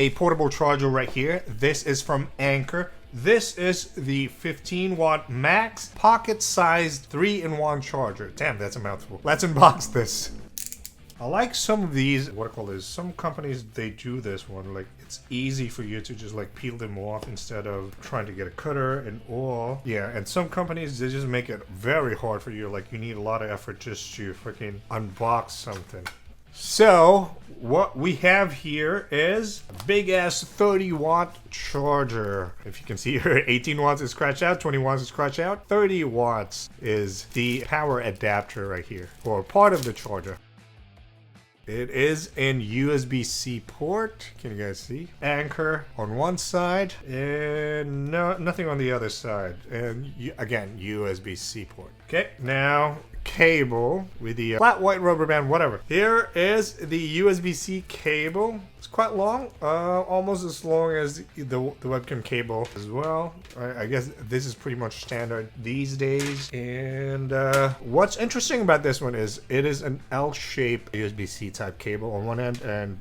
a portable charger right here. This is from Anker. This is the 15 watt max pocket sized 3-in-1 charger. Damn, that's a mouthful. Let's unbox this. I like some of these, what I call this, some companies, they do this one, like it's easy for you to just like peel them off instead of trying to get a cutter and all. Yeah, and some companies, they just make it very hard for you, like you need a lot of effort just to freaking unbox something. So, what we have here is a big ass 30 watt charger. If you can see here, 18 watts is scratched out, 20 watts is scratched out, 30 watts is the power adapter right here, or part of the charger. It is in USB-C port. Can you guys see? Anker on one side and nothing on the other side. And again, USB-C port. Okay, now cable with the flat white rubber band, whatever. Here is the USB-C cable. It's quite long, almost as long as the webcam cable as well. I guess this is pretty much standard these days. And what's interesting about this one is it is an L-shaped USB-C type cable on one end and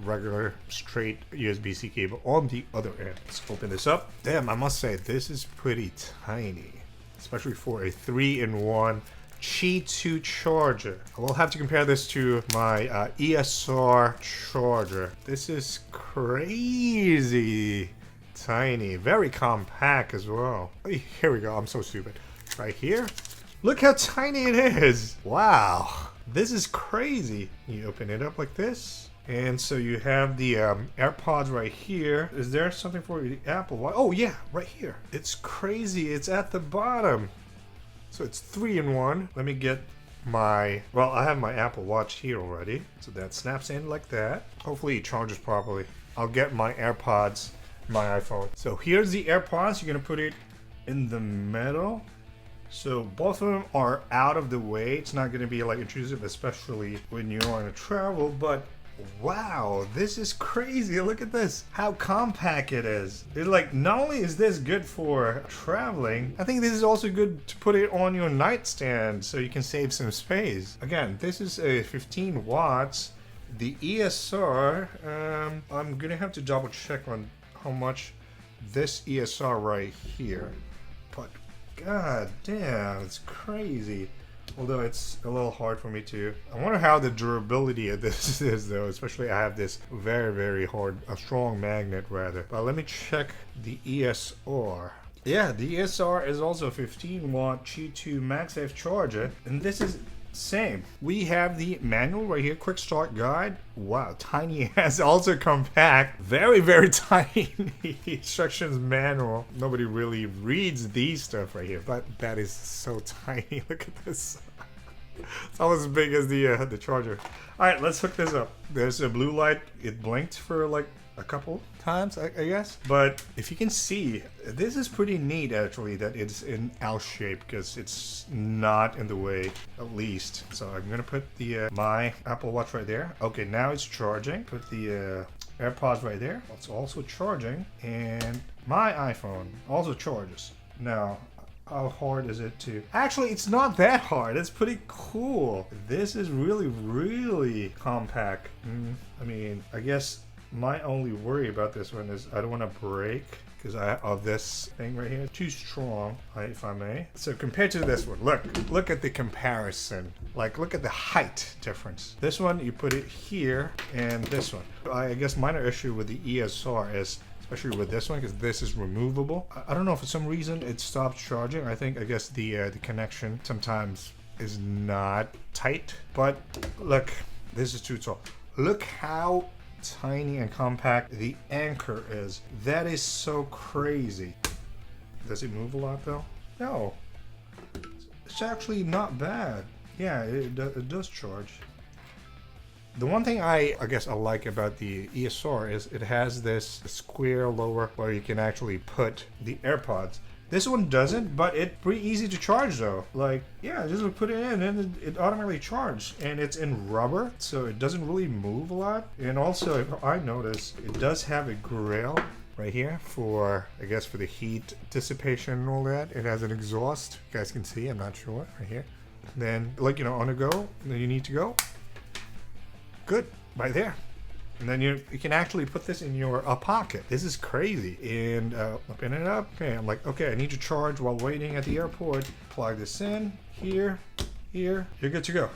regular straight USB-C cable on the other end. Let's open this up. Damn, I must say this is pretty tiny, especially for a 3-in-1 Qi 2 charger. I will have to compare this to my ESR charger. This is crazy tiny, very compact as well. Here we go, I'm so stupid. Right here, look how tiny it is. Wow, this is crazy. You open it up like this. And so you have the AirPods right here. Is there something for the Apple Watch? Oh yeah, right here. It's crazy, it's at the bottom. So it's 3-in-1. Let me get my, well, I have my Apple Watch here already. So that snaps in like that. Hopefully it charges properly. I'll get my AirPods, my iPhone. So here's the AirPods. You're gonna put it in the middle. So both of them are out of the way. It's not gonna be like intrusive, especially when you're on a travel, but wow, this is crazy. Look at this, how compact it is. It's like, not only is this good for traveling, I think this is also good to put it on your nightstand so you can save some space. Again, this is a 15 watts. The ESR, I'm gonna have to double check on how much this ESR right here, but god damn, it's crazy. Although it's a little hard for me to. I wonder how the durability of this is though, especially I have this very hard, a strong magnet rather. But let me check the ESR. Yeah, the ESR is also 15 watt Qi 2 MagSafe charger, and this is same. We have the manual right here, quick start guide. Wow, tiny as also compact, very tiny instructions manual. Nobody really reads these stuff right here, but that is so tiny. Look at this. It's almost as big as the charger. All right, let's hook this up. There's a blue light. It blinked for like a couple times, I guess. But if you can see, this is pretty neat actually that it's in L shape because it's not in the way, at least. So I'm gonna put the my Apple Watch right there. Okay, now it's charging. Put the AirPods right there. It's also charging, and my iPhone also charges. Now, how hard is it to... Actually, it's not that hard. It's pretty cool. This is really compact. I mean, I guess my only worry about this one is I don't want to break because of this thing right here. Too strong, if I may. So compared to this one, look at the comparison. Like, look at the height difference. This one, you put it here, and this one. I guess minor issue with the ESR is, especially with this one, because this is removable. I don't know, for some reason it stopped charging. I guess the connection sometimes is not tight. But look, this is too tall. Look how tiny and compact the Anker is. That is so crazy. Does it move a lot though? No. It's actually not bad. Yeah, it does charge. The one thing I guess I like about the ESR is it has this square lower where you can actually put the AirPods. This one doesn't, but it's pretty easy to charge though. Like, yeah, just put it in and it automatically charges. And it's in rubber, so it doesn't really move a lot. And also, if I notice, it does have a grill right here for, I guess, for the heat dissipation and all that. It has an exhaust. You guys can see, I'm not sure, right here. Then, like, on the go, then you need to go. Good, right there. And then you can actually put this in your pocket. This is crazy. And open it up. Okay, I'm like, okay, I need to charge while waiting at the airport. Plug this in here. You're good to go.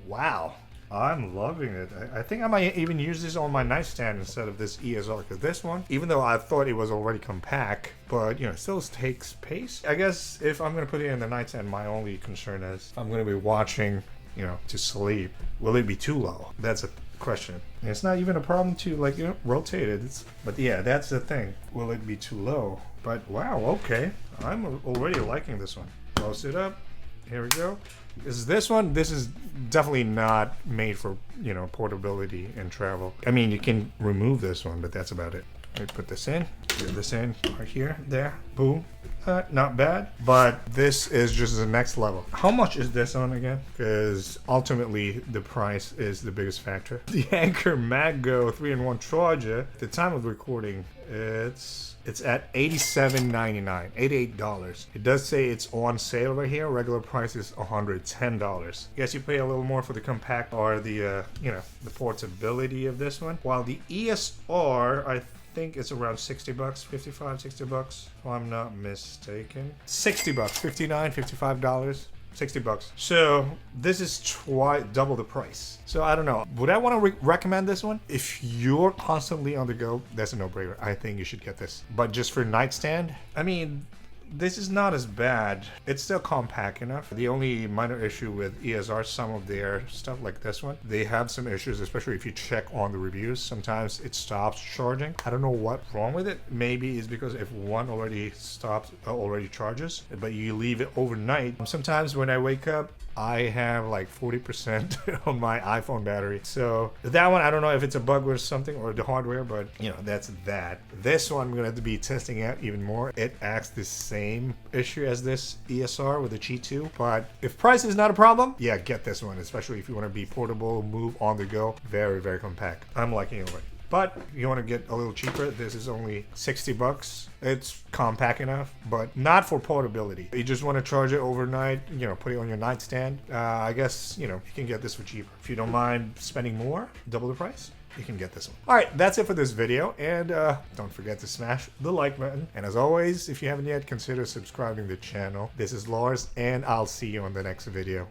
Wow. I'm loving it. I think I might even use this on my nightstand instead of this ESR, because this one, even though I thought it was already compact, but you know, it still takes space. I guess if I'm gonna put it in the nightstand, my only concern is I'm gonna be watching, you know, to sleep. Will it be too low? That's a question. And it's not even a problem to, like, you know, rotate it. But yeah, that's the thing. Will it be too low? But wow, okay. I'm already liking this one. Close it up. Here we go. This one, this is definitely not made for, you know, portability and travel. I mean, you can remove this one, but that's about it. Let me put this in. Get this in right here, there, boom. Not bad, but this is just the next level. How much is this on again? Because ultimately the price is the biggest factor. The Anker MagGo 3-in-1 charger, at the time of recording, it's at $87.99, $88. It does say it's on sale right here. Regular price is $110. Guess you pay a little more for the compact or the you know, the portability of this one. While the ESR, I think it's around 60 bucks, 55, 60 bucks, if I'm not mistaken. 60 bucks, 59, 55 dollars. 60 bucks. So this is double the price. So I don't know. Would I want to recommend this one? If you're constantly on the go, that's a no-brainer. I think you should get this. But just for nightstand, I mean, this is not as bad. It's still compact enough. The only minor issue with ESR, some of their stuff like this one, they have some issues, especially if you check on the reviews. Sometimes it stops charging. I don't know what's wrong with it. Maybe it's because if one already stops, already charges, but you leave it overnight. Sometimes when I wake up, I have like 40% on my iPhone battery. So that one, I don't know if it's a bug or something or the hardware, but you know, that's that. This one I'm gonna have to be testing out even more. It acts the same issue as this ESR with the G2, but if price is not a problem, yeah, get this one, especially if you want to be portable, move on the go. Very, very compact. I'm liking it already. But if you want to get a little cheaper, this is only 60 bucks. It's compact enough, but not for portability. You just want to charge it overnight, you know, put it on your nightstand. I guess, you know, you can get this for cheaper. If you don't mind spending more, double the price, you can get this one. All right, that's it for this video. And don't forget to smash the like button. And as always, if you haven't yet, consider subscribing to the channel. This is Lars, and I'll see you on the next video.